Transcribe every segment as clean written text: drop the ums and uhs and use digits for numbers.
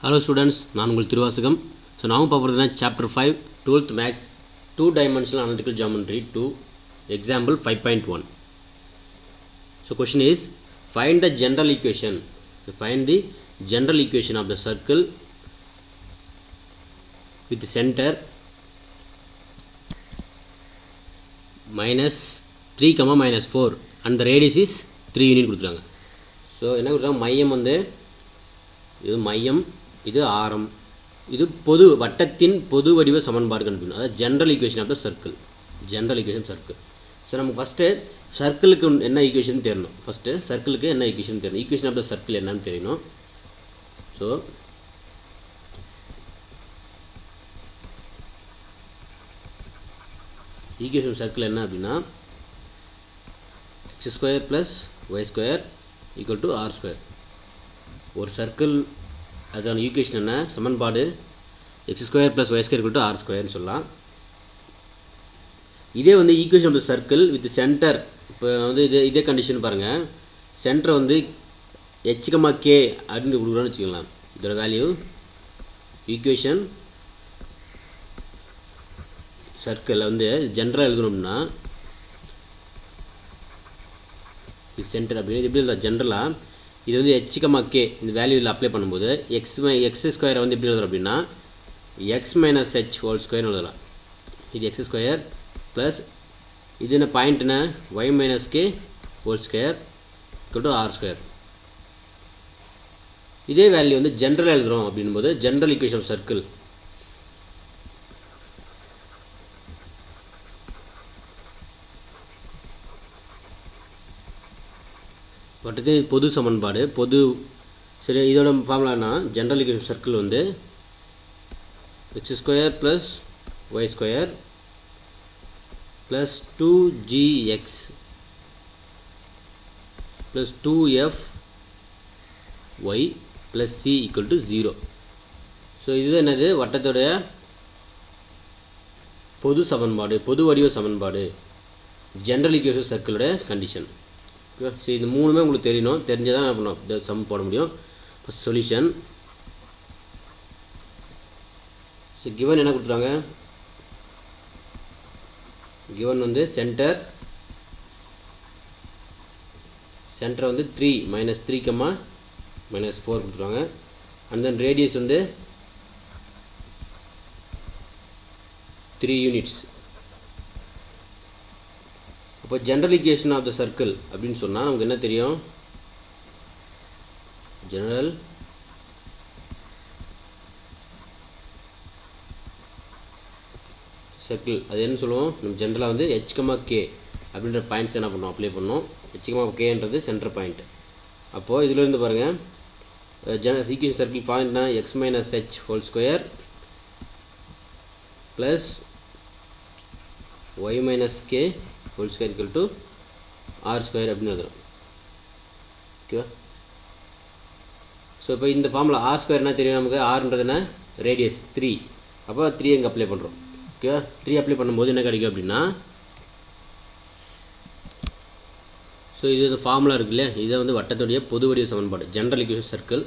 Hello students, நான் உங்கள் Thiruvasagam. So now பார்ப்பதுனா chapter 5 12th maths 2 dimensional analytical geometry 2 example 5.1. So question is find the general equation. So find the general equation of the circle with the center minus 3 comma minus 4 and the radius is 3 unit கொடுத்துறாங்க. So என்ன கொடுத்தாங்க, மையம் வந்து இது மையம், இது ஆரம், இது பொது வட்டத்தின் பொது வடிவ சமன்பாடு கண்டுபிடிக்கணும். அதாவது general equation of the circle, general equation circle. So நமக்கு ஃபஸ்ட்டு சர்க்கிளுக்கு என்ன ஈக்குவேஷன் தெரியணும். ஃபஸ்ட்டு சர்க்கிளுக்கு என்ன ஈக்குவேஷன் தெரியணும், ஈக்குவேஷன் ஆஃப் த சர்க்கிள் என்னன்னு தெரியணும். ஸோ ஈக்குவேஷன் சர்க்கிள் என்ன அப்படின்னா x square plus y square equal to R square. ஒரு சர்க்கிள் அதுக்கான ஈக்குவேஷன் என்ன, சமன்பாடு x square plus y square equal to r ஸ்கொயர்னு சொல்லலாம். இதே வந்து equation of the circle with centre, இப்போ வந்து இதே கண்டிஷன் பாருங்கள், சென்டர் வந்து h, k அப்படின்னு கொடுக்குறோன்னு வச்சுக்கலாம். இதோட வேல்யூ ஈக்குவேஷன் சர்க்கிள் வந்து ஜென்ரலாக எழுதணும்னா சென்டர் அப்படின்னு எப்படி எழுதலாம் ஜென்ரலாக. இது வந்து h, k இந்த வேல்யூவில் அப்ளை பண்ணும்போது எக்ஸ் ஸ்கொயரை வந்து எப்படி எழுதுறோம் அப்படின்னா எக்ஸ் மைனஸ் ஹெச் ஹோல் ஸ்கொயர்னு எழுதலாம். இது எக்ஸ் ஸ்கொயர் ப்ளஸ் இது என்ன பாயிண்ட் என்ன, y minus K whole square equal to R square. இதே வேல்யூ வந்து ஜென்ரல் எழுதுகிறோம் அப்படின்போது ஜென்ரல் ஈக்குவேஷன் ஆஃப் சர்க்கிள் வட்டத்தின் பொது சமன்பாடு பொது. சரி, இதோட ஃபார்முலானா ஜென்ரல் ஈக்குவேஷன் சர்க்கிள் வந்து x square plus y square plus 2gx plus 2fy plus c equal to 0. So இதுதான் என்னது, வட்டத்தோடைய பொது சமன்பாடு, பொது வடிவ சமன்பாடு, ஜென்ரல் ஈக்குவேஷன் சர்க்கிளோட கண்டிஷன். சரி, இது மூணுமே உங்களுக்கு தெரியணும், தெரிஞ்சதான் இந்த சம் போட முடியும். First solution. சரி, கிவன் என்ன கொடுத்துறாங்க, கிவன் வந்து சென்டர் வந்து 3 மைனஸ் 3 கம்மா மைனஸ் 4 கொடுத்துருவாங்க. அண்ட் தென் ரேடியஸ் வந்து 3 யூனிட்ஸ். இப்போ general equation of the circle அப்படின்னு சொன்னால் நமக்கு என்ன தெரியும், ஜெனரல் சர்க்கிள் அது என்ன சொல்லுவோம், நம்ம ஜென்ரலாக வந்து h, k அப்படின்ற பாயிண்ட்ஸ் என்ன பண்ணோம், அப்ளை பண்ணோம். h, kன்றது சென்டர் பாயிண்ட். அப்போது இதில் இருந்து பாருங்கள், ஜெனரல் ஈக்குவேஷன் சர்க்கிள் பாயிண்ட்னா X minus H whole square plus Y minus K whole square equal to R square அப்படின்னு எழுதுறோம். ஓகேவா. ஸோ இப்போ இந்த ஃபார்முலா ஆர் ஸ்கொயர் என்ன தெரியும் நமக்கு, ஆர்ன்றது என்ன, ரேடியஸ் 3. அப்போ 3 இங்கே அப்ளை பண்ணுறோம். ஓகேவா. 3 அப்ளை பண்ணும்போது என்ன கிடைக்கும் அப்படின்னா, ஸோ இது இந்த ஃபார்முலா இருக்கு இல்லையா, இதை வந்து வட்டத்துடைய பொது வடிவ சமன்பாடு ஜென்ரல் ஈக்குவேஷன் சர்க்கிள்.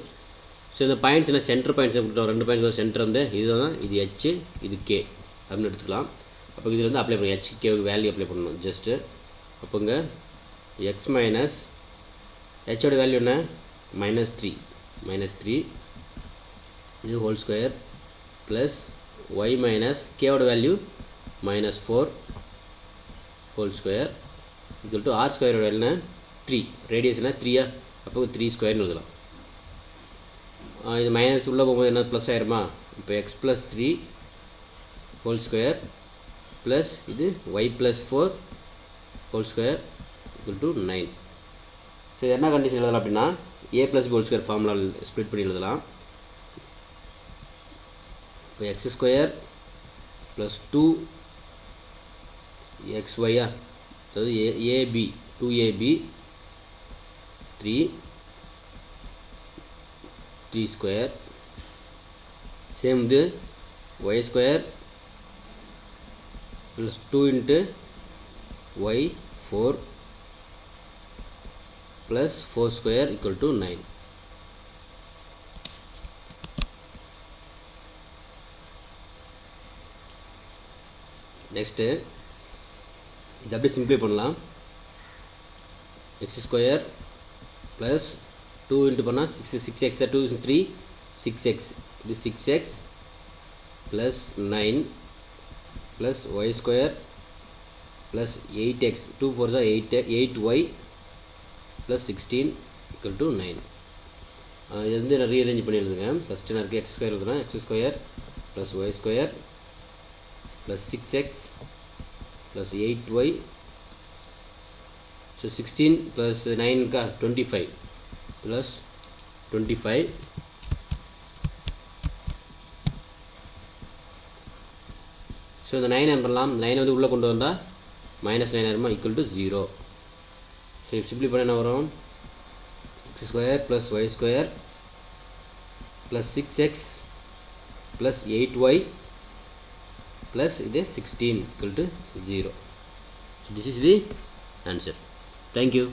ஸோ இந்த பாயிண்ட்ஸ் என்ன, சென்டர் பாயிண்ட்ஸ் கொடுத்தோம், 2 பாயிண்ட்ஸ் சென்டர் வந்து இதுதான், இது h, இது k அப்படின்னு எடுத்துக்கலாம். அப்போ இதில் வந்து அப்ளை பண்ணணும், h, k வேல்யூ அப்ளை பண்ணணும் ஜஸ்ட்டு. அப்போங்க எக்ஸ் மைனஸ் ஹெச்சோட வேல்யூ என்ன, மைனஸ் 3 இது whole square plus Y minus கேவோட value minus 4 whole square equal to R ஸ்கொயரோட வேல்யூ 3, ரேடியஸ்னா 3, அப்போ 3 ஸ்கொயர்னு எழுதலாம். இது மைனஸ் உள்ளே போகும்போது என்ன ப்ளஸ் ஆயிருமா, இப்போ x plus 3 whole square plus இது y plus 4 whole square equal to 9. So என்ன கண்டிஷன் எழுதலாம் அப்படின்னா a plus b whole square formula split பண்ணி எழுதலாம். இப்போ எக்ஸ் ஸ்கொயர் ப்ளஸ் 2xy, அதாவது ஏபி 2ab 3 ஸ்கொயர் சேம் இது y square plus 2 into y 4 plus 4 square equal to 9. Next இது அப்படியே சிம்பிளை பண்ணலாம். எக்ஸ் ஸ்கொயர் ப்ளஸ் 2 இன்ட்டு பண்ணால் 6x 2 3 6x இது 6x plus 9 plus y square plus 8x 2 4 8y plus 16 equal to 9. இது வந்து நான் ரீஅரேஞ்ச் பண்ணி எழுதுங்க. ஃபஸ்ட்டு நான் எக்ஸ் ஸ்கொயர் எழுதுனா x square plus y square plus 6x plus 8y. So 16 plus 9 25 plus 25. So இந்த 9 என்ன பண்ணலாம், 9 வந்து உள்ளே கொண்டு வந்தால் மைனஸ் 9 ஆயிருமா, ஈக்குவல் டு 0. ஸோ சிம்பிளி பண்ண என்ன வரும், x square plus y square plus 6x plus 8y plus இது 16 equal to 0. So this is the answer. Thank you.